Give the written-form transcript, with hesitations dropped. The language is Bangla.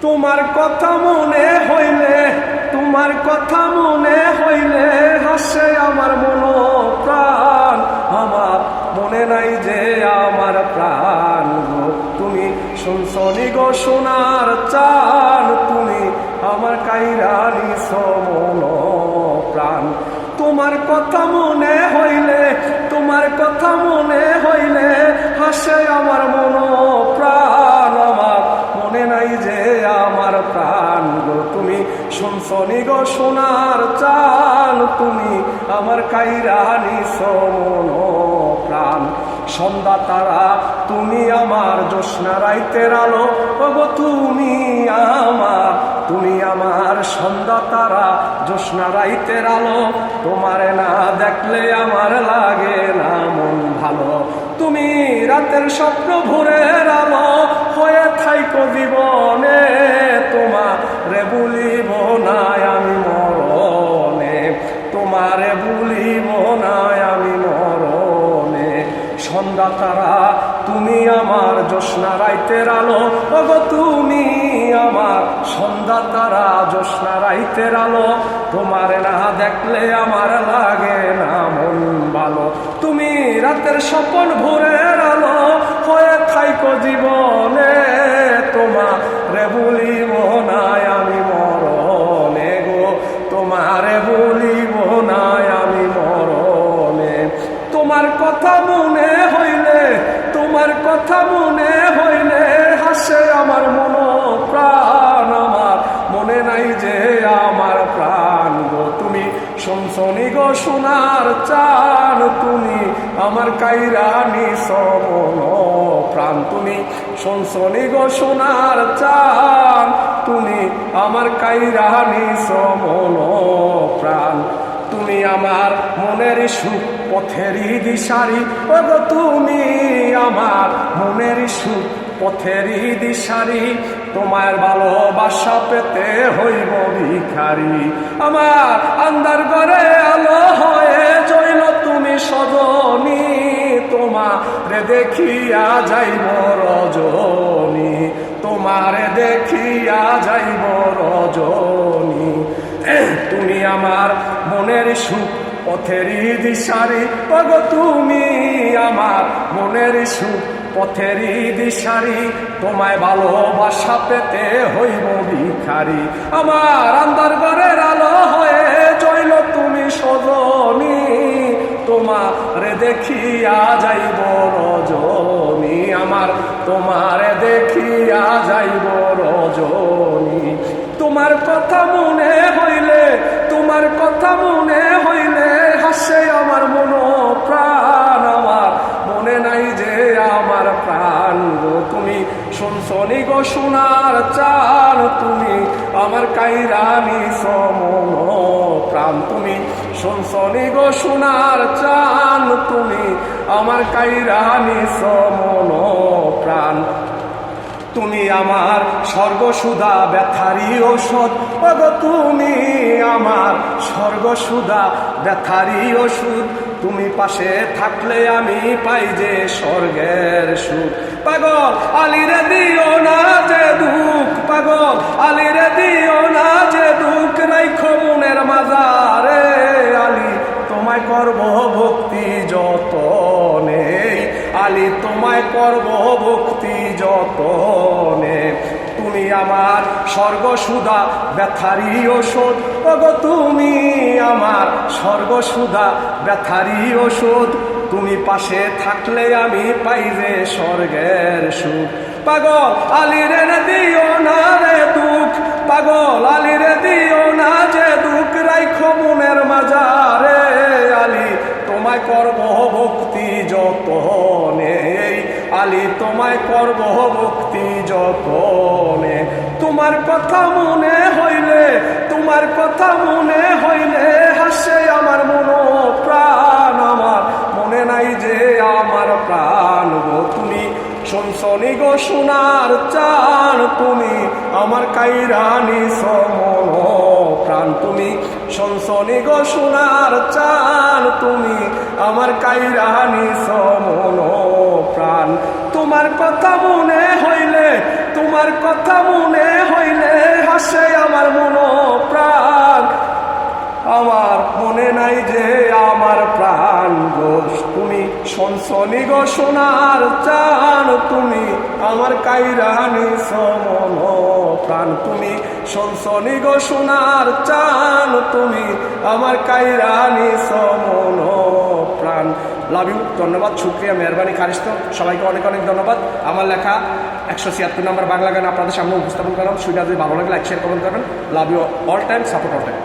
তোমার কথা মনে হইলে, তোমার কথা মনে হইলে হাসে আমার মন প্রাণ। আমার মনে নাই যে আমার প্রাণ গো তুমি শুনছনি গো সোনার চান, তুমি আমার কাইরা নিছ মন প্রাণ। তোমার কথা মনে হইলে, তোমার কথা মনে হইলে হাসে আমার মন প্রাণ। আমার মনে নাই যে আমার প্রাণ গো তুমি শুনছনি গো সোনার চান, তুমি আমার কাইরা নিছ মন প্রাণ। সন্ধ্যা তারা তুমি আমার, জ্যোৎস্না রাইতের আলো ওগো তুমি আমার, তুমি আমার সন্ধ্যা তারা জ্যোৎস্না রাইতের আলো। তোমারে না দেখলে আমার লাগে না মন ভালো, তুমি রাতের স্বপ্ন ভোরের আলো হয়ে থাইকো জীবনে। তোমারে ভুলিব না আমি মরণে, তোমারে ভুলিব না আমি মরণে। সন্ধ্যা তারা তুমি আমার, জ্যোৎস্না রাইতের আলো ওগো তুমি আমার, সন্ধ্যা তারা জ্যোৎস্না রাইতের আলো। তোমার না দেখলে আমার লাগে না মন ভালো, তুমি রাতের স্বপন ভোরের আলো হয়ে থাইকো জীবনে। তোমারে ভুলিব না আমি মরণে গো, তোমারে ভুলিব না আমি মরণে। তোমার কথা মনে হইলে, তোমার কথা মনে হইলে হাসে আমার মন প্রাণ। আমার মনে নাই যে আমার প্রাণ গো তুমি শুনছনি গো সোনার চান, তুমি আমার কাইরা নিছ মন প্রাণ। তুমি শুনছনি গো সোনার চান, তুমি আমার কাইরা নিছ মন প্রাণ। তুমি আমার মনের সুখ পথেরই দিশারি ওগো তুমি আমার মনের সুখ পথেরই দিশারি। তোমার ভালোবাসা পেতে হইব ভিখারি, আমার আন্ধার ঘরে আলো হয়ে জইল তুমি সজনী। তোমারে দেখিয়া যাইব রজনী, তোমারে দেখিয়া যাইব রজনী। তুমি আমার মনের সুখ পথেরই দিশারি ওগো তুমি আমার মনের সুখ পথেরই দিশারি। তোমায় ভালোবাসা পেতে হইব ভিখারি, আমার আন্ধার ঘরের আলো হয়ে জইল তুমি সজনী। তোমারে দেখিয়া যাইব রজনী, আমার তোমারে দেখিয়া যাইব রজনী। তোমার কথা মনে হইলে, তোমার কথা মনে হইলে হাসে আমার মন প্রাণ। আমার মনে নাই যে আমার প্রাণ গো তুমি শুনছনি গো সোনার চান, তুমি আমার কাইরা নিছ মন প্রাণ। তুমি শুনছনি গো সোনার চান, তুমি আমার কাইরা নিছ মন প্রাণ। তুমি আমার স্বর্গসুধা ব্যথারি ঔষধ ওগো তুমি আমার স্বর্গসুধা ব্যথারি ওষুধ। তুমি পাশে থাকলে আমি পাই যে স্বর্গের সুখ। পাগল আলিরে দিও না যে দুঃখ, পাগল আলিরে দিও না যে দুঃখ। রাইখো মনের মাজারে আলী তোমায় করব ভক্তি যতনে, আলী তোমায় করব ভক্তি যতনে। তুমি আমার স্বর্গসুধা ব্যথারি ওষুধ ওগো তুমি আমার স্বর্গসুধা ব্যথারি ওষুধ। তুমি পাশে থাকলে আমি পাই যে স্বর্গের সুখ। পাগল আলিরে দিও না রে দুঃখ, পাগল আলিরে দিও না যে দুঃখ। রাইখো মনের মাজারে আলী তোমায় করব ভক্তি যতনে, আলী তোমায় করব ভক্তি যতনে। তোমার কথা মনে হইলে, তোমার কথা মনে হইলে হাসে আমার মন প্রাণ। আমার মনে নাই যে আমার প্রাণ গো তুমি শুনছনি গো সোনার চান, তুমি আমার কাইরা নিছ মন প্রাণ। তুমি শুনছনি গো সোনার চান, তুমি আমার কাইরা নিছ মন প্রাণ। তোমার কথা মনে হইলে, তোমার কথা মনে হইলে সনসনি গো সোনার চান, তুমি আমার কাইরানি সমন প্রাণ, তুমি সনসনি গো সোনার চান, তুমি আমার কাইরানি সমন প্রাণ। লাভ ইউ, ধন্যবাদ, শুক্রিয়া, মেহরবানি, খারিস্ত, সবাইকে অনেক অনেক ধন্যবাদ। আমার লেখা 176 নম্বর বাংলা গান আপনাদের সামনে উপস্থাপন করলাম। শুনে যদি ভালো লাগে লাইক শেয়ার কমেন্ট করবেন। Love you all time, support all time.